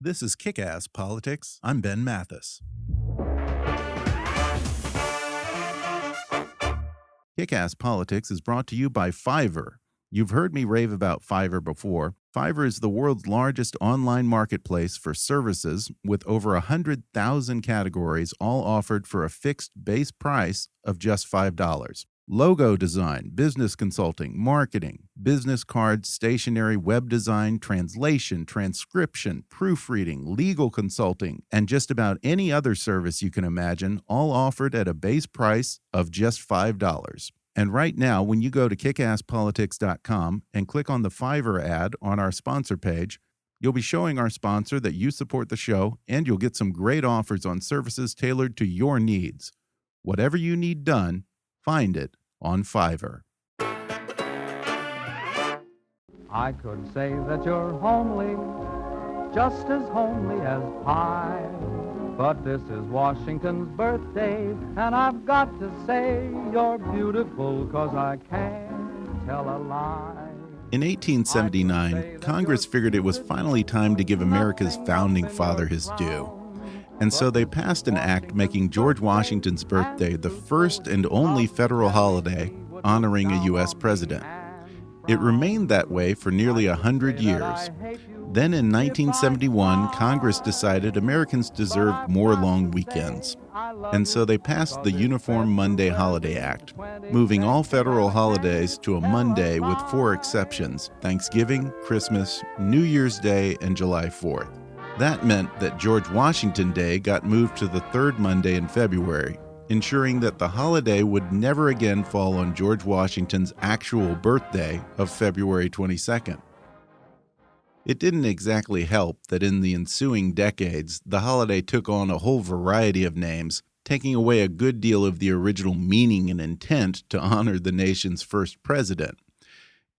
This is Kick-Ass Politics. I'm Ben Mathis. Kick-Ass Politics is brought to you by Fiverr. You've heard me rave about Fiverr before. Fiverr is the world's largest online marketplace for services with over 100,000 categories, all offered for a fixed base price of just $5. Logo design, business consulting, marketing, business cards, stationery, web design, translation, transcription, proofreading, legal consulting, and just about any other service you can imagine, all offered at a base price of just $5. And right now, when you go to kickasspolitics.com and click on the Fiverr ad on our sponsor page, you'll be showing our sponsor that you support the show, and you'll get some great offers on services tailored to your needs. Whatever you need done, find it on Fiverr. I could say that you're homely, just as homely as pie. But this is Washington's birthday, and I've got to say you're beautiful, 'cause I can't tell a lie. In 1879, Congress figured it was finally time to give America's founding father his due. And so they passed an act making George Washington's birthday the first and only federal holiday honoring a U.S. president. It remained that way for nearly 100 years. Then in 1971, Congress decided Americans deserved more long weekends. And so they passed the Uniform Monday Holiday Act, moving all federal holidays to a Monday with 4 exceptions: Thanksgiving, Christmas, New Year's Day, and July 4th. That meant that George Washington Day got moved to the 3rd Monday in February, ensuring that the holiday would never again fall on George Washington's actual birthday of February 22nd. It didn't exactly help that in the ensuing decades, the holiday took on a whole variety of names, taking away a good deal of the original meaning and intent to honor the nation's first president.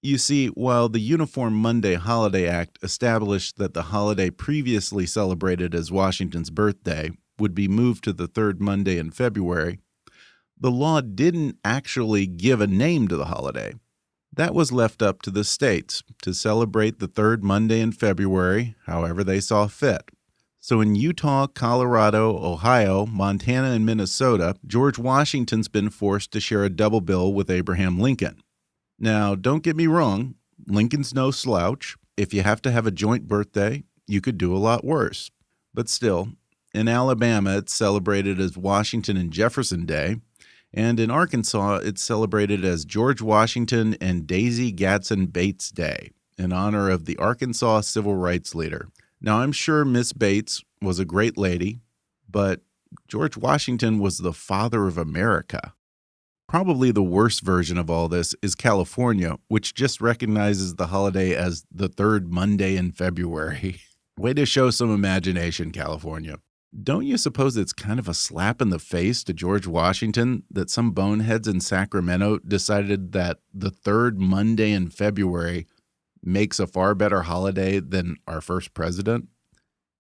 You see, while the Uniform Monday Holiday Act established that the holiday previously celebrated as Washington's birthday would be moved to the 3rd Monday in February, the law didn't actually give a name to the holiday. That was left up to the states to celebrate the 3rd Monday in February however they saw fit. So in Utah, Colorado, Ohio, Montana, and Minnesota, George Washington's been forced to share a double bill with Abraham Lincoln. Now, don't get me wrong, Lincoln's no slouch. If you have to have a joint birthday, you could do a lot worse. But still, in Alabama, it's celebrated as Washington and Jefferson Day, and in Arkansas, it's celebrated as George Washington and Daisy Gadsden Bates Day, in honor of the Arkansas civil rights leader. Now, I'm sure Miss Bates was a great lady, but George Washington was the father of America. Probably the worst version of all this is California, which just recognizes the holiday as the 3rd Monday in February. Way to show some imagination, California. Don't you suppose it's kind of a slap in the face to George Washington that some boneheads in Sacramento decided that the 3rd Monday in February makes a far better holiday than our first president?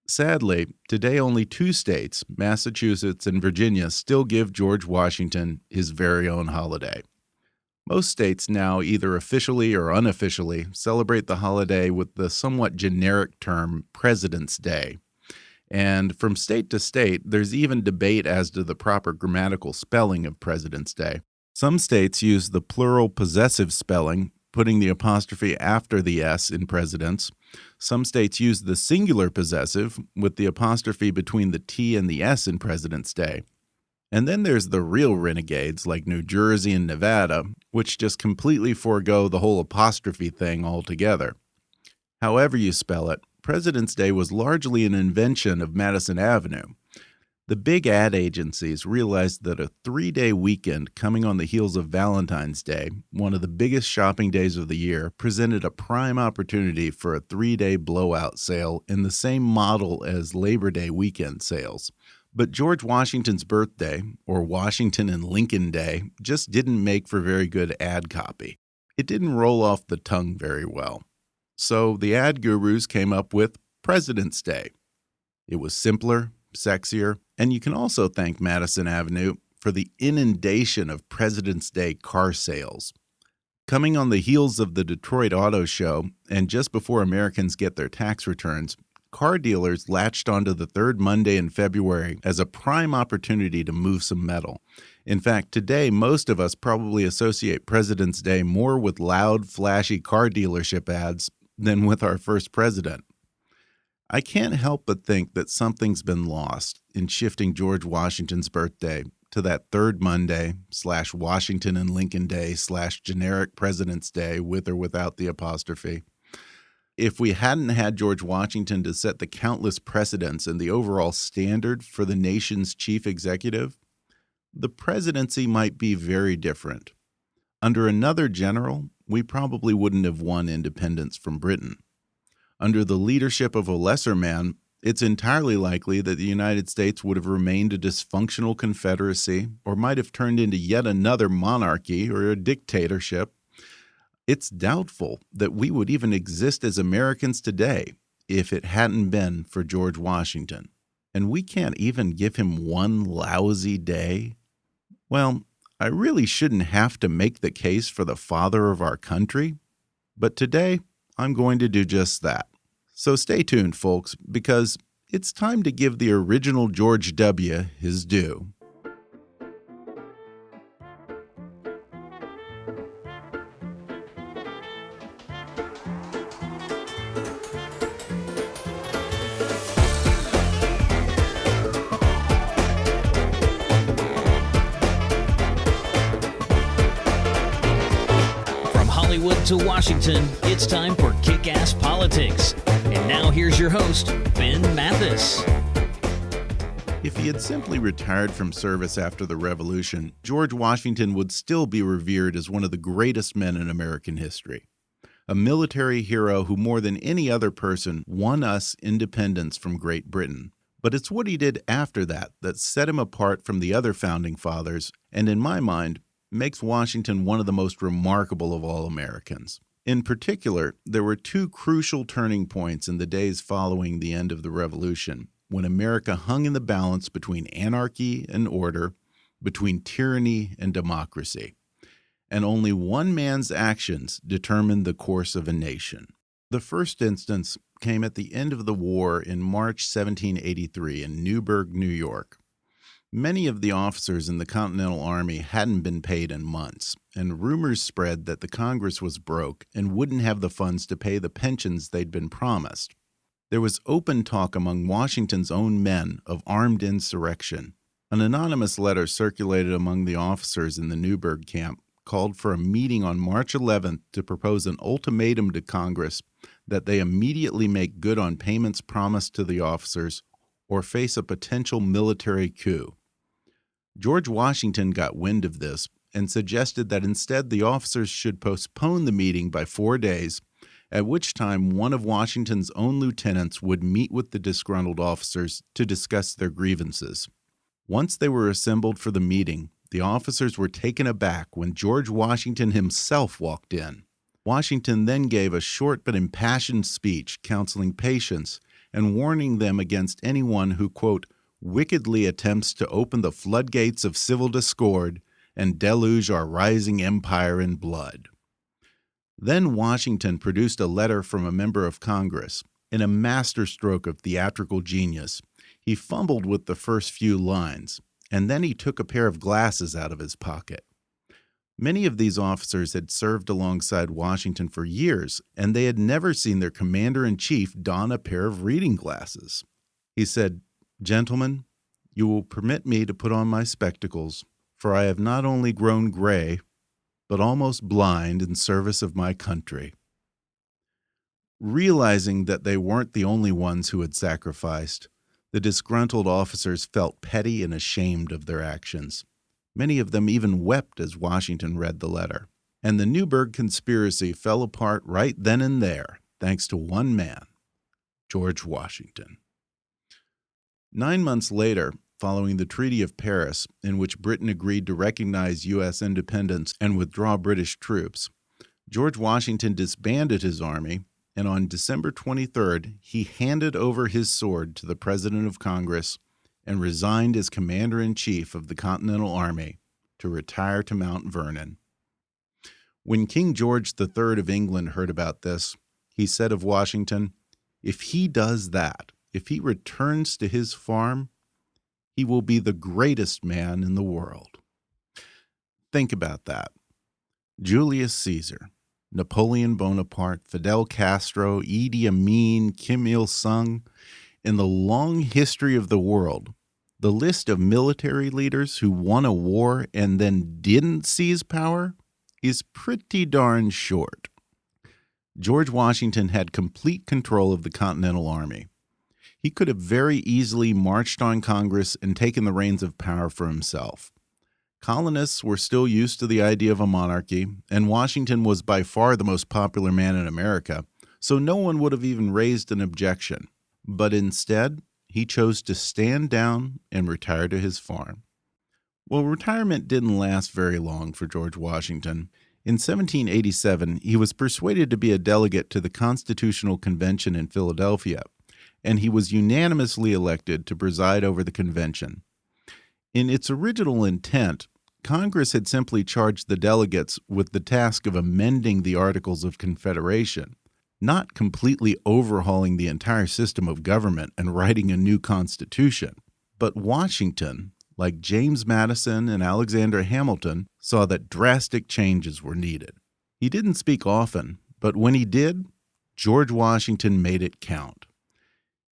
Sadly, today only 2 states, Massachusetts and Virginia, still give George Washington his very own holiday. Most states now, either officially or unofficially, celebrate the holiday with the somewhat generic term President's Day. And from state to state, there's even debate as to the proper grammatical spelling of President's Day. Some states use the plural possessive spelling, putting the apostrophe after the S in presidents. Some states use the singular possessive with the apostrophe between the T and the S in President's Day. And then there's the real renegades like New Jersey and Nevada, which just completely forego the whole apostrophe thing altogether. However you spell it, President's Day was largely an invention of Madison Avenue. The big ad agencies realized that a 3-day weekend coming on the heels of Valentine's Day, one of the biggest shopping days of the year, presented a prime opportunity for a 3-day blowout sale in the same model as Labor Day weekend sales. But George Washington's birthday, or Washington and Lincoln Day, just didn't make for very good ad copy. It didn't roll off the tongue very well. So the ad gurus came up with President's Day. It was simpler, sexier, and you can also thank Madison Avenue for the inundation of President's Day car sales. Coming on the heels of the Detroit Auto Show, and just before Americans get their tax returns, car dealers latched onto the third Monday in February as a prime opportunity to move some metal. In fact, today, most of us probably associate President's Day more with loud, flashy car dealership ads than with our first president. I can't help but think that something's been lost in shifting George Washington's birthday to that third Monday / Washington and Lincoln Day / generic President's Day with or without the apostrophe. If we hadn't had George Washington to set the countless precedents and the overall standard for the nation's chief executive, the presidency might be very different. Under another general, we probably wouldn't have won independence from Britain. Under the leadership of a lesser man, it's entirely likely that the United States would have remained a dysfunctional confederacy or might have turned into yet another monarchy or a dictatorship. It's doubtful that we would even exist as Americans today if it hadn't been for George Washington. And we can't even give him one lousy day. Well, I really shouldn't have to make the case for the father of our country, but today I'm going to do just that. So stay tuned, folks, because it's time to give the original George W. his due. To Washington, it's time for Kick-Ass Politics. And now here's your host, Ben Mathis. If he had simply retired from service after the Revolution, George Washington would still be revered as one of the greatest men in American history. A military hero who more than any other person won us independence from Great Britain. But it's what he did after that that set him apart from the other founding fathers, and in my mind, makes Washington one of the most remarkable of all Americans. In particular, there were two crucial turning points in the days following the end of the Revolution, when America hung in the balance between anarchy and order, between tyranny and democracy. And only one man's actions determined the course of a nation. The first instance came at the end of the war in March 1783 in Newburgh, New York. Many of the officers in the Continental Army hadn't been paid in months, and rumors spread that the Congress was broke and wouldn't have the funds to pay the pensions they'd been promised. There was open talk among Washington's own men of armed insurrection. An anonymous letter circulated among the officers in the Newburgh camp called for a meeting on March 11th to propose an ultimatum to Congress that they immediately make good on payments promised to the officers or face a potential military coup. George Washington got wind of this and suggested that instead the officers should postpone the meeting by 4 days, at which time one of Washington's own lieutenants would meet with the disgruntled officers to discuss their grievances. Once they were assembled for the meeting, the officers were taken aback when George Washington himself walked in. Washington then gave a short but impassioned speech counseling patience and warning them against anyone who, quote, wickedly attempts to open the floodgates of civil discord and deluge our rising empire in blood. Then Washington produced a letter from a member of Congress. In a masterstroke of theatrical genius, he fumbled with the first few lines, and then he took a pair of glasses out of his pocket. Many of these officers had served alongside Washington for years, and they had never seen their commander-in-chief don a pair of reading glasses. He said, "Gentlemen, you will permit me to put on my spectacles, for I have not only grown gray, but almost blind in service of my country." Realizing that they weren't the only ones who had sacrificed, the disgruntled officers felt petty and ashamed of their actions. Many of them even wept as Washington read the letter. And the Newburgh conspiracy fell apart right then and there, thanks to one man, George Washington. 9 months later, following the Treaty of Paris, in which Britain agreed to recognize U.S. independence and withdraw British troops, George Washington disbanded his army, and on December 23rd, he handed over his sword to the President of Congress and resigned as Commander-in-Chief of the Continental Army to retire to Mount Vernon. When King George III of England heard about this, he said of Washington, If he does that, if he returns to his farm, he will be the greatest man in the world. Think about that. Julius Caesar, Napoleon Bonaparte, Fidel Castro, Idi Amin, Kim Il-sung. In the long history of the world, the list of military leaders who won a war and then didn't seize power is pretty darn short. George Washington had complete control of the Continental Army. He could have very easily marched on Congress and taken the reins of power for himself. Colonists were still used to the idea of a monarchy, and Washington was by far the most popular man in America, so no one would have even raised an objection. But instead, he chose to stand down and retire to his farm. Well, retirement didn't last very long for George Washington. In 1787, he was persuaded to be a delegate to the Constitutional Convention in Philadelphia, and he was unanimously elected to preside over the convention. In its original intent, Congress had simply charged the delegates with the task of amending the Articles of Confederation, not completely overhauling the entire system of government and writing a new constitution. But Washington, like James Madison and Alexander Hamilton, saw that drastic changes were needed. He didn't speak often, but when he did, George Washington made it count.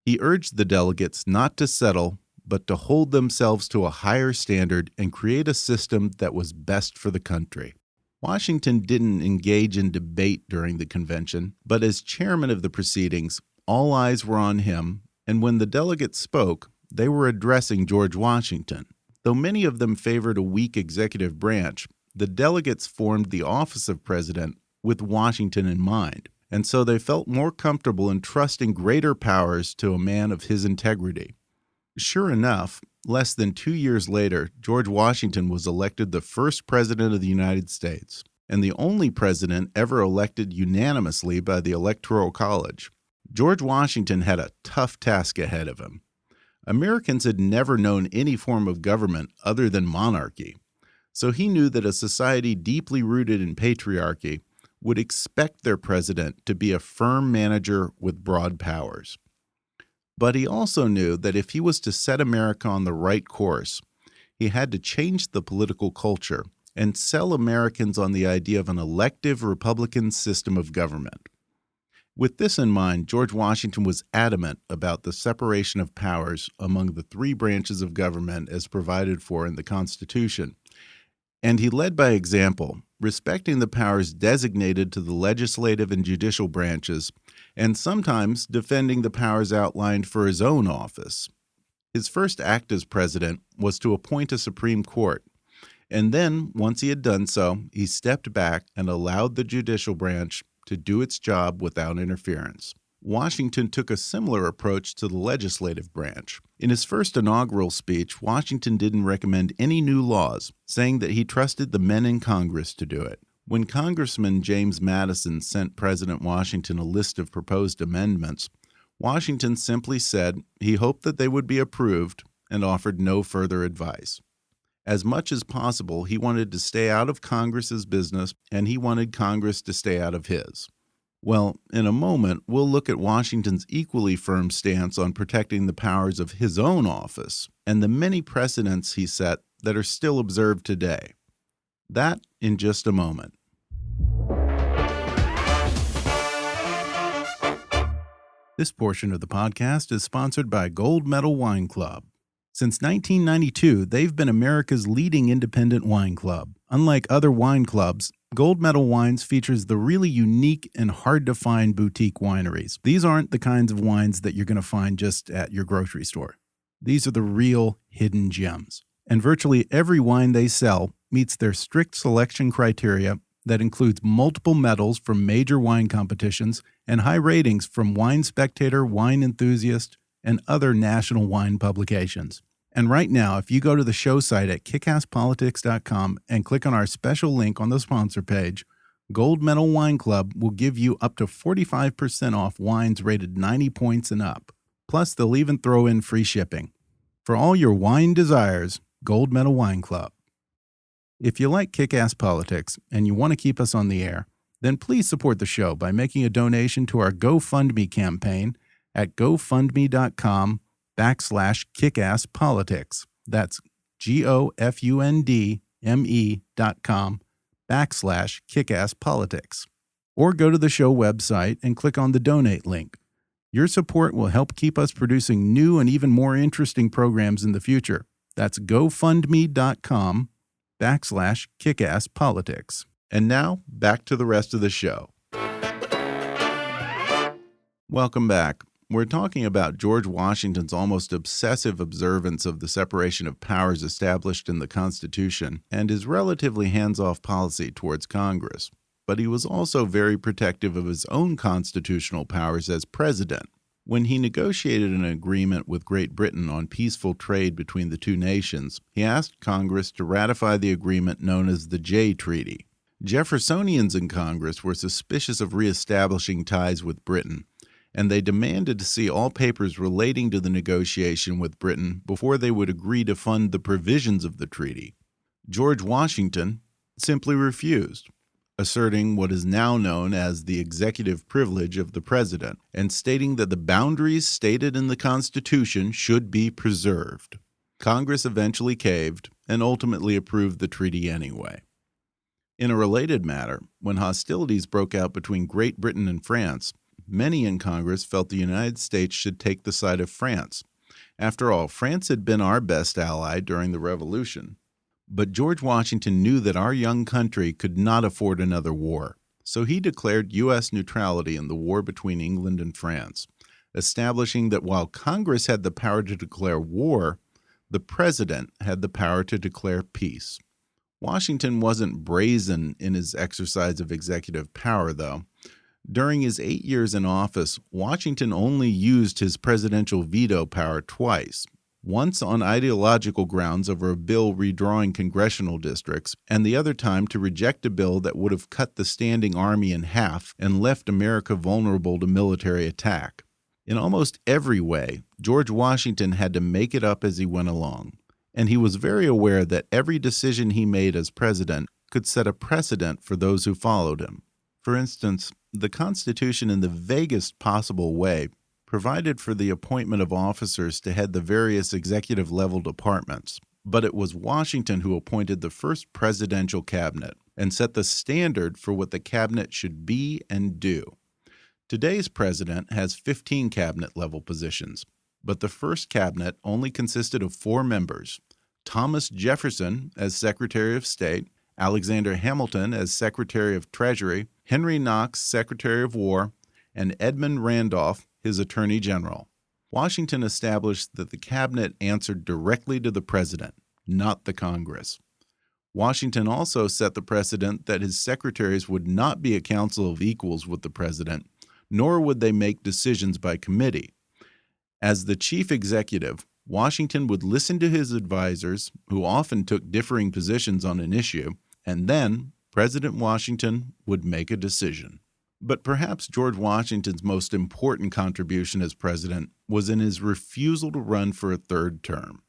He urged the delegates not to settle, but to hold themselves to a higher standard and create a system that was best for the country. Washington didn't engage in debate during the convention, but as chairman of the proceedings, all eyes were on him, and when the delegates spoke, they were addressing George Washington. Though many of them favored a weak executive branch, the delegates formed the office of president with Washington in mind, and so they felt more comfortable entrusting greater powers to a man of his integrity. Sure enough, less than 2 years later, George Washington was elected the first president of the United States, and the only president ever elected unanimously by the Electoral College. George Washington had a tough task ahead of him. Americans had never known any form of government other than monarchy, so he knew that a society deeply rooted in patriarchy would expect their president to be a firm manager with broad powers. But he also knew that if he was to set America on the right course, he had to change the political culture and sell Americans on the idea of an elective Republican system of government. With this in mind, George Washington was adamant about the separation of powers among the three branches of government as provided for in the Constitution, and he led by example, respecting the powers designated to the legislative and judicial branches, and sometimes defending the powers outlined for his own office. His first act as president was to appoint a Supreme Court, and then, once he had done so, he stepped back and allowed the judicial branch to do its job without interference. Washington took a similar approach to the legislative branch. In his first inaugural speech, Washington didn't recommend any new laws, saying that he trusted the men in Congress to do it. When Congressman James Madison sent President Washington a list of proposed amendments, Washington simply said he hoped that they would be approved and offered no further advice. As much as possible, he wanted to stay out of Congress's business, and he wanted Congress to stay out of his. Well, in a moment, we'll look at Washington's equally firm stance on protecting the powers of his own office and the many precedents he set that are still observed today. That in just a moment. This portion of the podcast is sponsored by Gold Medal Wine Club. Since 1992, they've been America's leading independent wine club. Unlike other wine clubs, Gold Medal Wines features the really unique and hard-to-find boutique wineries. These aren't the kinds of wines that you're going to find just at your grocery store. These are the real hidden gems. And virtually every wine they sell meets their strict selection criteria that includes multiple medals from major wine competitions and high ratings from Wine Spectator, Wine Enthusiast, and other national wine publications. And right now, if you go to the show site at kickasspolitics.com and click on our special link on the sponsor page, Gold Medal Wine Club will give you up to 45% off wines rated 90 points and up. Plus, they'll even throw in free shipping. For all your wine desires, Gold Medal Wine Club. If you like Kick-Ass Politics and you want to keep us on the air, then please support the show by making a donation to our GoFundMe campaign at gofundme.com/kickasspolitics. That's gofundme.com/kickasspolitics. Or go to the show website and click on the donate link. Your support will help keep us producing new and even more interesting programs in the future. That's gofundme.com/kickasspolitics. And now, back to the rest of the show. Welcome back. We're talking about George Washington's almost obsessive observance of the separation of powers established in the Constitution and his relatively hands-off policy towards Congress. But he was also very protective of his own constitutional powers as president. When he negotiated an agreement with Great Britain on peaceful trade between the two nations, he asked Congress to ratify the agreement known as the Jay Treaty. Jeffersonians in Congress were suspicious of reestablishing ties with Britain, and they demanded to see all papers relating to the negotiation with Britain before they would agree to fund the provisions of the treaty. George Washington simply refused, asserting what is now known as the executive privilege of the president, and stating that the boundaries stated in the Constitution should be preserved. Congress eventually caved and ultimately approved the treaty anyway. In a related matter, when hostilities broke out between Great Britain and France, many in Congress felt the United States should take the side of France. After all, France had been our best ally during the Revolution. But George Washington knew that our young country could not afford another war, so he declared U.S. neutrality in the war between England and France, establishing that while Congress had the power to declare war, the president had the power to declare peace. Washington wasn't brazen in his exercise of executive power, though. During his 8 years in office, Washington only used his presidential veto power twice. Once on ideological grounds over a bill redrawing congressional districts, and the other time to reject a bill that would have cut the standing army in half and left America vulnerable to military attack. In almost every way, George Washington had to make it up as he went along, and he was very aware that every decision he made as president could set a precedent for those who followed him. For instance, the Constitution in the vaguest possible way provided for the appointment of officers to head the various executive-level departments, but it was Washington who appointed the first presidential cabinet and set the standard for what the cabinet should be and do. Today's president has 15 cabinet-level positions, but the first cabinet only consisted of 4 members: Thomas Jefferson as Secretary of State, Alexander Hamilton as Secretary of Treasury, Henry Knox, Secretary of War, and Edmund Randolph, his Attorney General. Washington established that the cabinet answered directly to the president, not the Congress. Washington also set the precedent that his secretaries would not be a council of equals with the president, nor would they make decisions by committee. As the chief executive, Washington would listen to his advisors, who often took differing positions on an issue, and then President Washington would make a decision. But perhaps George Washington's most important contribution as president was in his refusal to run for a third term.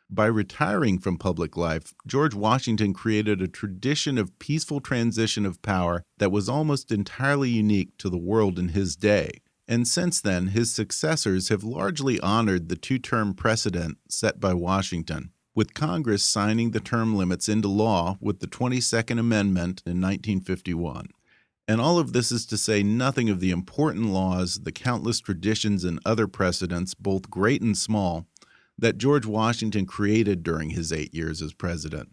By retiring from public life, George Washington created a tradition of peaceful transition of power that was almost entirely unique to the world in his day. And since then, his successors have largely honored the two-term precedent set by Washington, with Congress signing the term limits into law with the 22nd Amendment in 1951. And all of this is to say nothing of the important laws, the countless traditions, and other precedents, both great and small, that George Washington created during his 8 years as president.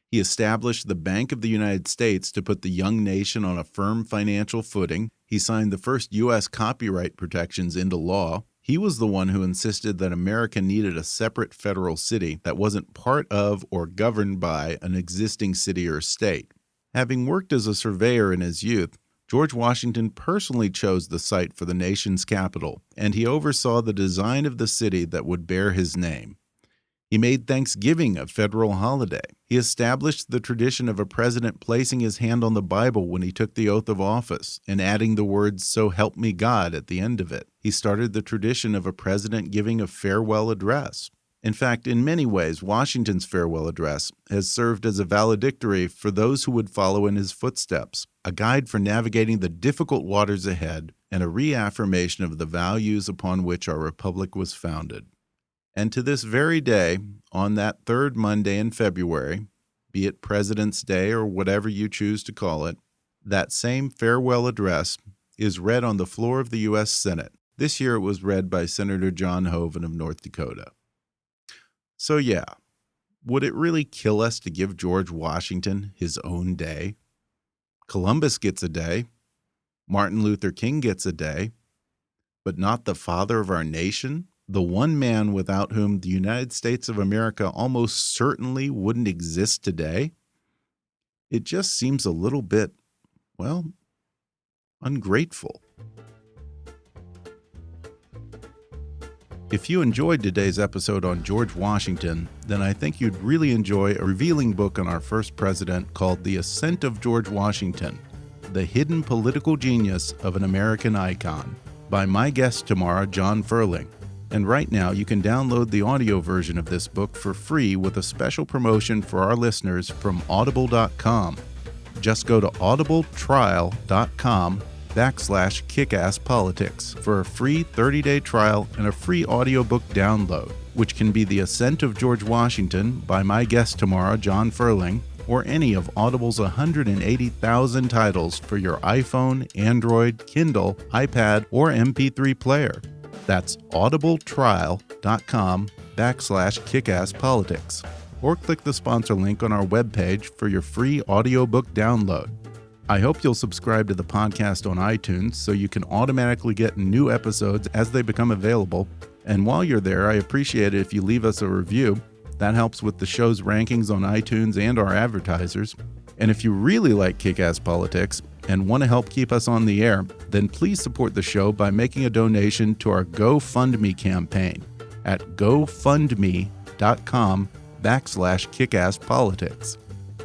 He established the Bank of the United States to put the young nation on a firm financial footing. He signed the first U.S. copyright protections into law. He was the one who insisted that America needed a separate federal city that wasn't part of or governed by an existing city or state. Having worked as a surveyor in his youth, George Washington personally chose the site for the nation's capital, and he oversaw the design of the city that would bear his name. He made Thanksgiving a federal holiday. He established the tradition of a president placing his hand on the Bible when he took the oath of office and adding the words, "So help me God," at the end of it. He started the tradition of a president giving a farewell address. In fact, in many ways, Washington's farewell address has served as a valedictory for those who would follow in his footsteps, a guide for navigating the difficult waters ahead, and a reaffirmation of the values upon which our republic was founded. And to this very day, on that third Monday in February, be it President's Day or whatever you choose to call it, that same farewell address is read on the floor of the U.S. Senate. This year it was read by Senator John Hoeven of North Dakota. So yeah, would it really kill us to give George Washington his own day? Columbus gets a day, Martin Luther King gets a day, but not the father of our nation, the one man without whom the United States of America almost certainly wouldn't exist today? It just seems a little bit, well, ungrateful. If you enjoyed today's episode on George Washington, then I think you'd really enjoy a revealing book on our first president called The Ascent of George Washington, The Hidden Political Genius of an American Icon, by my guest tomorrow, John Ferling. And right now you can download the audio version of this book for free with a special promotion for our listeners from audible.com. Just go to audibletrial.com/kickasspolitics for a free 30-day trial and a free audiobook download, which can be The Ascent of George Washington by my guest tomorrow, John Ferling, or any of Audible's 180,000 titles for your iPhone, Android, Kindle, iPad, or MP3 player. That's audibletrial.com/kickasspolitics. Or click the sponsor link on our webpage for your free audiobook download. I hope you'll subscribe to the podcast on iTunes so you can automatically get new episodes as they become available. And while you're there, I appreciate it if you leave us a review. That helps with the show's rankings on iTunes and our advertisers. And if you really like Kick-Ass Politics and want to help keep us on the air, then please support the show by making a donation to our GoFundMe campaign at gofundme.com/kickasspolitics.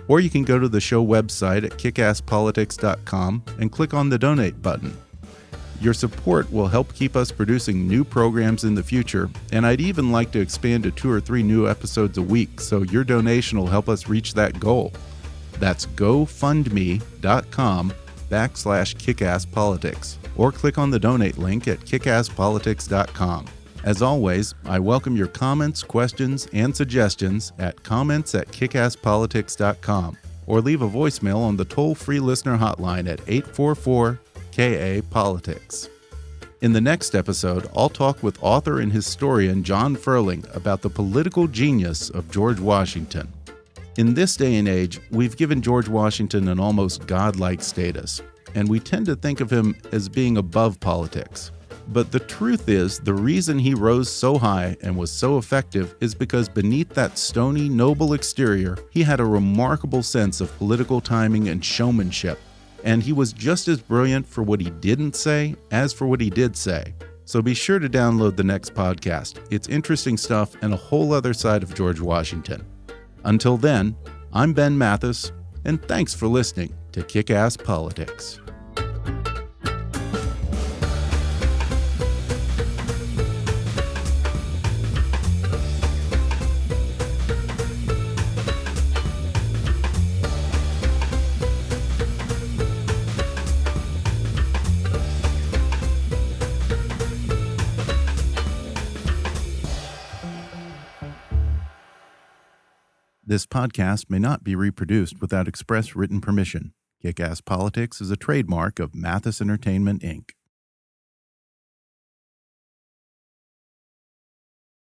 Or you can go to the show website at kickasspolitics.com and click on the donate button. Your support will help keep us producing new programs in the future, and I'd even like to expand to 2 or 3 new episodes a week, so your donation will help us reach that goal. That's gofundme.com/kickasspolitics, or click on the donate link at kickasspolitics.com. As always, I welcome your comments, questions, and suggestions at comments@kickasspolitics.com, or leave a voicemail on the toll-free listener hotline at 844-KA-POLITICS. In the next episode, I'll talk with author and historian John Ferling about the political genius of George Washington. In this day and age, we've given George Washington an almost godlike status, and we tend to think of him as being above politics. But the truth is, the reason he rose so high and was so effective is because beneath that stony, noble exterior, he had a remarkable sense of political timing and showmanship. And he was just as brilliant for what he didn't say as for what he did say. So be sure to download the next podcast. It's interesting stuff and a whole other side of George Washington. Until then, I'm Ben Mathis, and thanks for listening to Kick-Ass Politics. This podcast may not be reproduced without express written permission. Kick-Ass Politics is a trademark of Mathis Entertainment, Inc.